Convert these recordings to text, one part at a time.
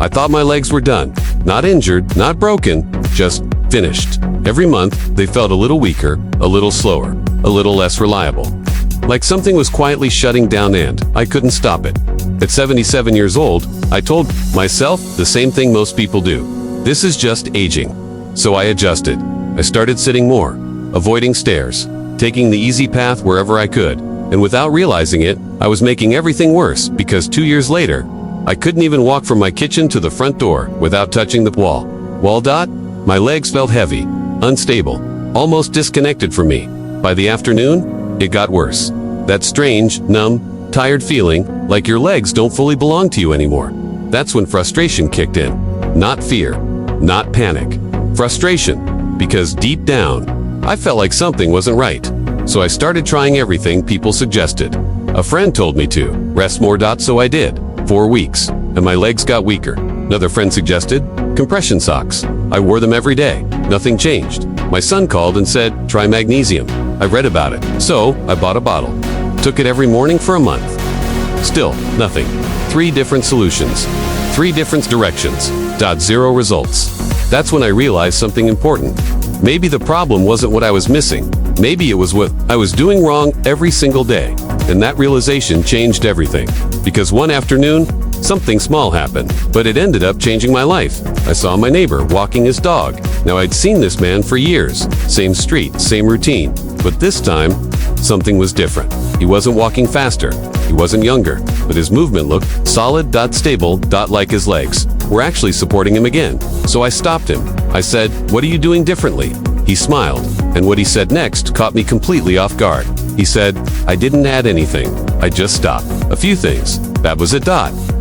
I thought my legs were done. Not injured, not broken, just finished. Every month, they felt a little weaker, a little slower, a little less reliable. Like something was quietly shutting down and I couldn't stop it. At 77 years old, I told myself the same thing most people do. This is just aging. So I adjusted. I started sitting more, avoiding stairs, taking the easy path wherever I could. And without realizing it, I was making everything worse because 2 years later, I couldn't even walk from my kitchen to the front door without touching the wall. My legs felt heavy, unstable, almost disconnected from me. By the afternoon, it got worse. That strange, numb, tired feeling, like your legs don't fully belong to you anymore. That's when frustration kicked in. Not fear, not panic. Frustration, because deep down, I felt like something wasn't right. So I started trying everything people suggested. A friend told me to rest more. So I did. 4 weeks, and my legs got weaker. Another friend suggested compression socks. I wore them every day. Nothing changed. My son called and said, try magnesium. I read about it, so I bought a bottle. Took it every morning for a month. Still, nothing. 3 different solutions. 3 different directions. Zero results. That's when I realized something important. Maybe the problem wasn't what I was missing. Maybe it was what I was doing wrong every single day. And that realization changed everything. Because one afternoon, something small happened, but it ended up changing my life. I saw my neighbor walking his dog. Now I'd seen this man for years. Same street, same routine. But this time, something was different. He wasn't walking faster. He wasn't younger. But his movement looked solid, stable, like his legs were actually supporting him again. So I stopped him. I said, what are you doing differently? He smiled, and what he said next caught me completely off guard. He said, I didn't add anything. I just stopped. A few things. That was it.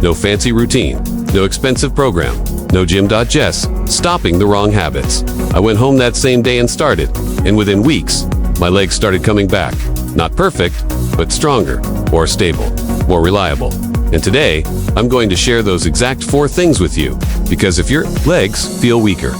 No fancy routine. No expensive program. No gym. Just stopping the wrong habits. I went home that same day and started. And within weeks, my legs started coming back. Not perfect, but stronger, more stable, more reliable. And today, I'm going to share those exact 4 things with you. Because if your legs feel weaker,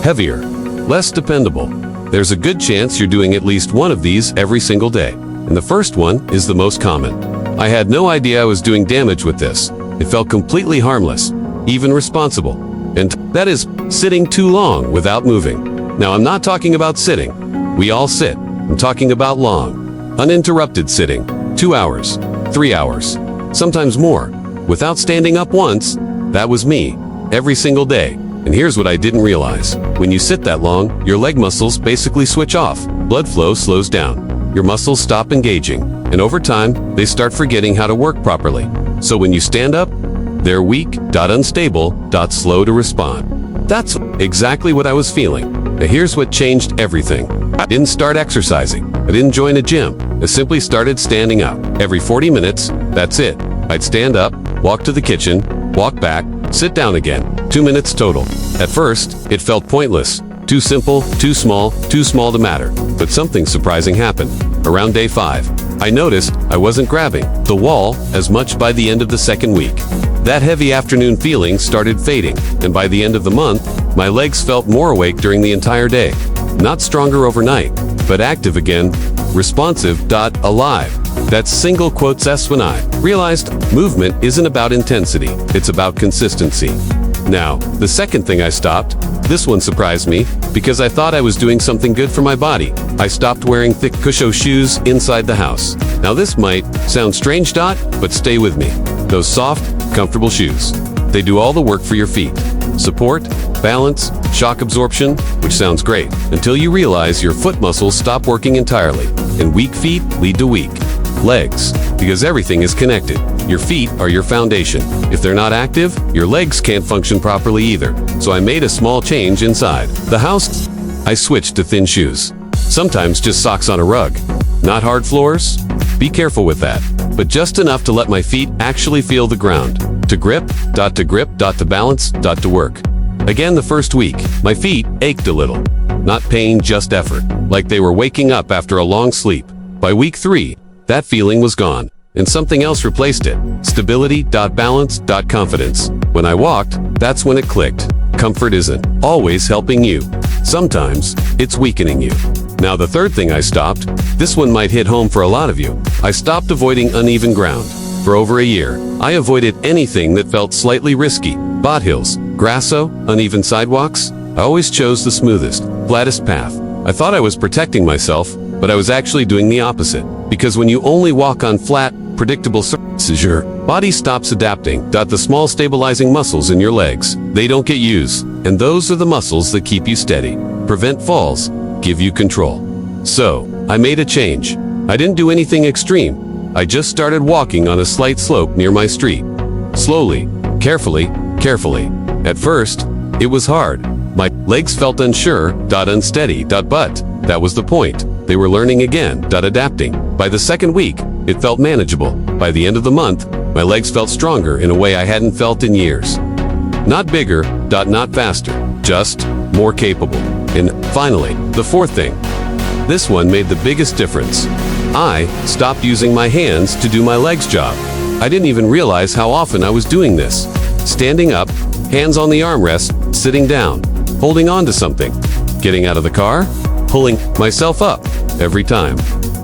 heavier, less dependable, there's a good chance you're doing at least one of these every single day. And the first one is the most common. I had no idea I was doing damage with this. It felt completely harmless, even responsible. And that is sitting too long without moving. Now, I'm not talking about sitting. We all sit. I'm talking about long, uninterrupted sitting. 2 hours, 3 hours, sometimes more, without standing up once. That was me, every single day. And here's what I didn't realize. When you sit that long, your leg muscles basically switch off. Blood flow slows down. Your muscles stop engaging. And over time, they start forgetting how to work properly. So when you stand up, they're weak, unstable, slow to respond. That's exactly what I was feeling. Now here's what changed everything. I didn't start exercising. I didn't join a gym. I simply started standing up. Every 40 minutes, that's it. I'd stand up, walk to the kitchen, walk back, sit down again. 2 minutes total. At first, it felt pointless. Too simple, too small to matter. But something surprising happened. Around day 5, I noticed I wasn't grabbing the wall as much by the end of the second week. That heavy afternoon feeling started fading, and by the end of the month, my legs felt more awake during the entire day. Not stronger overnight, but active again, responsive, alive. That's single quotes S when I realized movement isn't about intensity, it's about consistency. Now, the second thing I stopped, this one surprised me because I thought I was doing something good for my body. I stopped wearing thick cushion shoes inside the house. Now this might sound strange, but stay with me. Those soft, comfortable shoes. They do all the work for your feet. Support, balance, shock absorption, which sounds great, until you realize your foot muscles stop working entirely. And weak feet lead to weak legs, because everything is connected. Your feet are your foundation. If they're not active, your legs can't function properly either. So I made a small change inside the house. I switched to thin shoes. Sometimes just socks on a rug. Not hard floors. Be careful with that. But just enough to let my feet actually feel the ground. To grip, to balance, to work. Again, the first week, my feet ached a little. Not pain, just effort. Like they were waking up after a long sleep. By week 3, that feeling was gone, and something else replaced it. Stability, balance, confidence. When I walked, that's when it clicked. Comfort isn't always helping you. Sometimes, it's weakening you. Now the third thing I stopped, this one might hit home for a lot of you. I stopped avoiding uneven ground. For over a year, I avoided anything that felt slightly risky. Bot hills, grasso, uneven sidewalks. I always chose the smoothest, flattest path. I thought I was protecting myself, but I was actually doing the opposite. Because when you only walk on flat, predictable surfaces, your body stops adapting. The small stabilizing muscles in your legs, they don't get used. And those are the muscles that keep you steady, prevent falls, give you control. So, I made a change. I didn't do anything extreme. I just started walking on a slight slope near my street. Slowly, carefully. At first, it was hard. My legs felt unsure, unsteady, but that was the point. They were learning again, adapting. By the second week, it felt manageable. By the end of the month, my legs felt stronger in a way I hadn't felt in years. Not bigger, not faster, just more capable. And finally, the fourth thing. This one made the biggest difference. I stopped using my hands to do my legs' job. I didn't even realize how often I was doing this. Standing up, hands on the armrest, sitting down, holding on to something, getting out of the car, pulling myself up every time.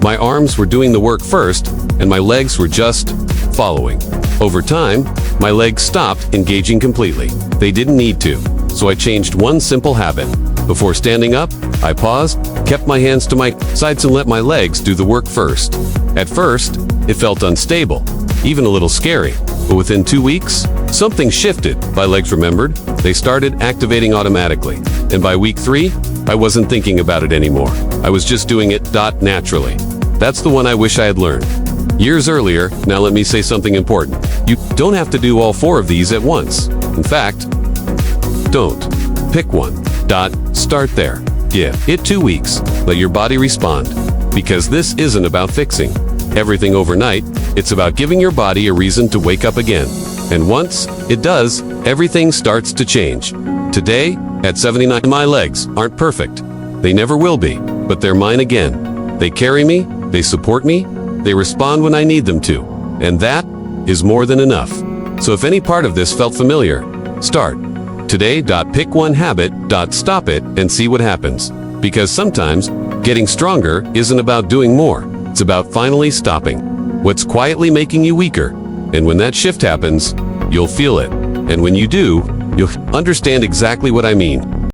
My arms were doing the work first, and my legs were just following. Over time, my legs stopped engaging completely. They didn't need to, so I changed one simple habit. Before standing up, I paused, kept my hands to my sides and let my legs do the work first. At first, it felt unstable, even a little scary. But within 2 weeks, something shifted. My legs remembered. They started activating automatically. And by week 3, I wasn't thinking about it anymore. I was just doing it naturally. That's the one I wish I had learned years earlier. Now let me say something important. You don't have to do all 4 of these at once. In fact, don't. Pick one. Start there. Give it 2 weeks. Let your body respond. Because this isn't about fixing everything overnight. It's about giving your body a reason to wake up again. And once it does, everything starts to change. Today, at 79, my legs aren't perfect. They never will be, but they're mine again. They carry me, they support me, they respond when I need them to. And that is more than enough. So if any part of this felt familiar, start today. Pick one habit. Stop it and see what happens. Because sometimes getting stronger isn't about doing more. It's about finally stopping what's quietly making you weaker. And when that shift happens, you'll feel it. And when you do, you'll understand exactly what I mean.